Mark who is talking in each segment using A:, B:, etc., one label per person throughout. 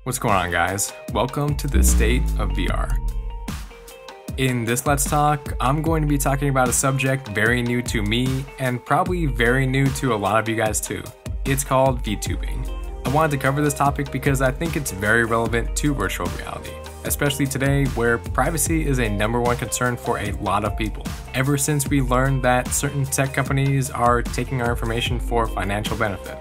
A: What's going on, guys? Welcome to the State of VR. In this Let's Talk, I'm going to be talking about a subject very new to me and probably very new to a lot of you guys too. It's called VTubing. I wanted to cover this topic because I think it's very relevant to virtual reality, especially today where privacy is a #1 concern for a lot of people. Ever since we learned that certain tech companies are taking our information for financial benefit.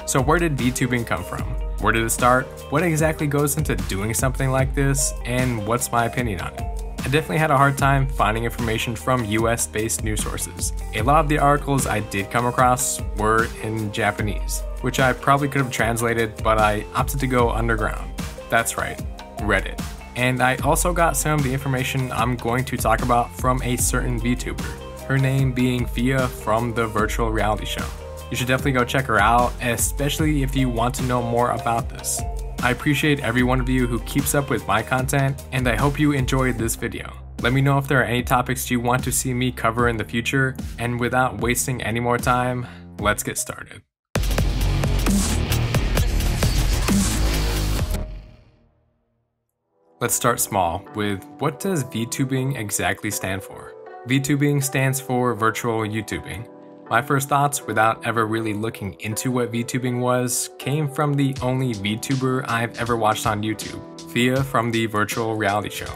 A: So where did VTubing come from? Where did it start? What exactly goes into doing something like this? And what's my opinion on it? I definitely had a hard time finding information from US-based news sources. A lot of the articles I did come across were in Japanese, which I probably could have translated, but I opted to go underground. That's right, Reddit. And I also got some of the information I'm going to talk about from a certain VTuber, her name being Fia from the virtual reality show. You should definitely go check her out, especially if you want to know more about this. I appreciate every one of you who keeps up with my content, and I hope you enjoyed this video. Let me know if there are any topics you want to see me cover in the future, and without wasting any more time, let's get started. Let's start small with what does VTubing exactly stand for? VTubing stands for virtual YouTubing. My first thoughts, without ever really looking into what VTubing was, came from the only VTuber I've ever watched on YouTube, Fia from the virtual reality show.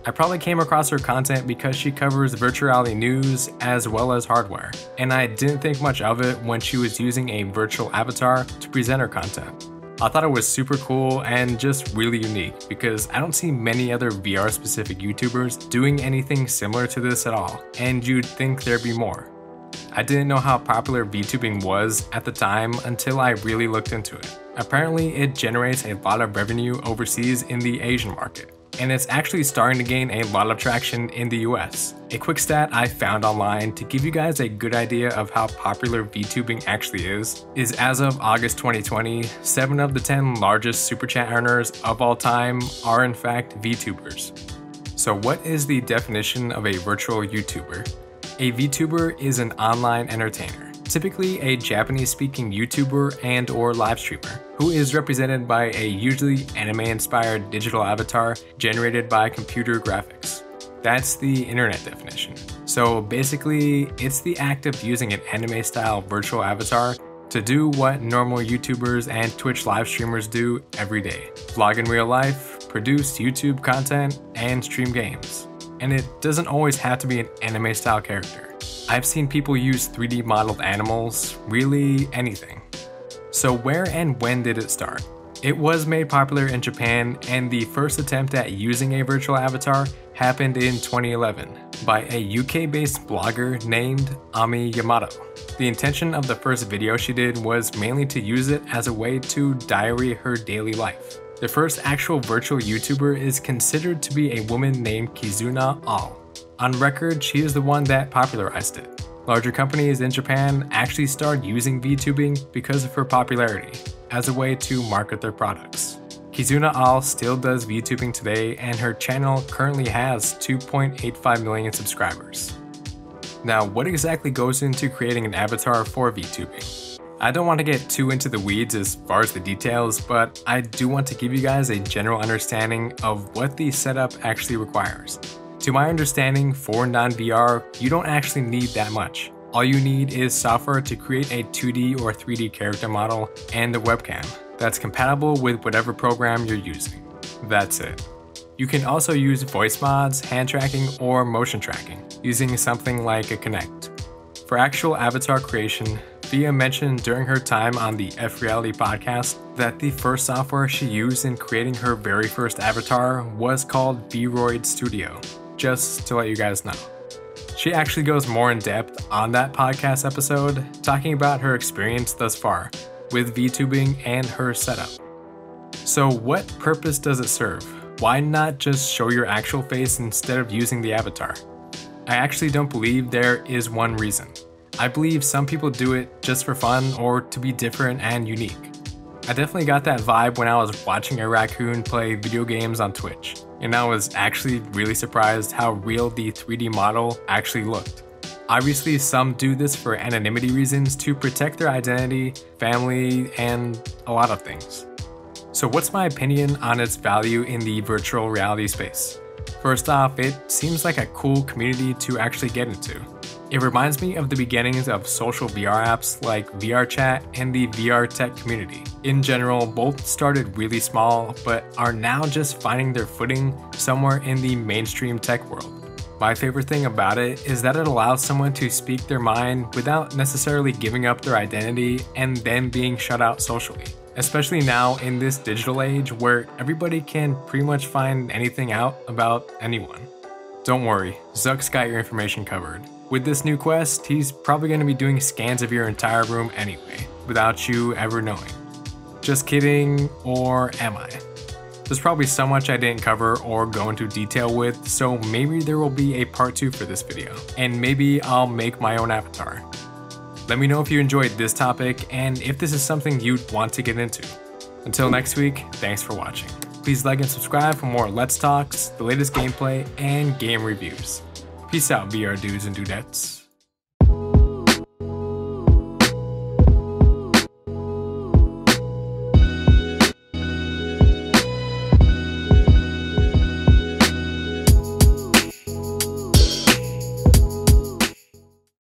A: I probably came across her content because she covers virtual reality news as well as hardware, and I didn't think much of it when she was using a virtual avatar to present her content. I thought it was super cool and just really unique because I don't see many other VR specific YouTubers doing anything similar to this at all, and you'd think there'd be more. I didn't know how popular VTubing was at the time until I really looked into it. Apparently, it generates a lot of revenue overseas in the Asian market, and it's actually starting to gain a lot of traction in the US. A quick stat I found online to give you guys a good idea of how popular VTubing actually is as of August 2020, 7 of the 10 largest super chat earners of all time are in fact VTubers. So what is the definition of a virtual YouTuber? A VTuber is an online entertainer, typically a Japanese-speaking YouTuber and/or live streamer, who is represented by a usually anime-inspired digital avatar generated by computer graphics. That's the internet definition. So basically, it's the act of using an anime-style virtual avatar to do what normal YouTubers and Twitch live streamers do every day: vlog in real life, produce YouTube content, and stream games. And it doesn't always have to be an anime style character. I've seen people use 3D modeled animals, really anything. So where and when did it start? It was made popular in Japan, and the first attempt at using a virtual avatar happened in 2011 by a UK-based blogger named Ami Yamato. The intention of the first video she did was mainly to use it as a way to diary her daily life. The first actual virtual YouTuber is considered to be a woman named Kizuna All. On record, she is the one that popularized it. Larger companies in Japan actually started using VTubing because of her popularity, as a way to market their products. Kizuna All still does VTubing today, and her channel currently has 2.85 million subscribers. Now, what exactly goes into creating an avatar for VTubing? I don't want to get too into the weeds as far as the details, but I do want to give you guys a general understanding of what the setup actually requires. To my understanding, for non-VR, you don't actually need that much. All you need is software to create a 2D or 3D character model and a webcam that's compatible with whatever program you're using. That's it. You can also use voice mods, hand tracking, or motion tracking using something like a Kinect. For actual avatar creation, Fia mentioned during her time on the F Reality podcast that the first software she used in creating her very first avatar was called Vroid Studio, just to let you guys know. She actually goes more in depth on that podcast episode, talking about her experience thus far with VTubing and her setup. So what purpose does it serve? Why not just show your actual face instead of using the avatar? I actually don't believe there is one reason. I believe some people do it just for fun or to be different and unique. I definitely got that vibe when I was watching a raccoon play video games on Twitch, and I was actually really surprised how real the 3D model actually looked. Obviously, some do this for anonymity reasons to protect their identity, family, and a lot of things. So what's my opinion on its value in the virtual reality space? First off, it seems like a cool community to actually get into. It reminds me of the beginnings of social VR apps like VR Chat and the VR tech community. In general, both started really small, but are now just finding their footing somewhere in the mainstream tech world. My favorite thing about it is that it allows someone to speak their mind without necessarily giving up their identity and then being shut out socially. Especially now in this digital age where everybody can pretty much find anything out about anyone. Don't worry, Zuck's got your information covered. With this new quest, he's probably going to be doing scans of your entire room anyway, without you ever knowing. Just kidding, or am I? There's probably so much I didn't cover or go into detail with, so maybe there will be a part 2 for this video, and maybe I'll make my own avatar. Let me know if you enjoyed this topic and if this is something you'd want to get into. Until next week, thanks for watching. Please like and subscribe for more Let's Talks, the latest gameplay, and game reviews. Peace out, VR dudes and dudettes.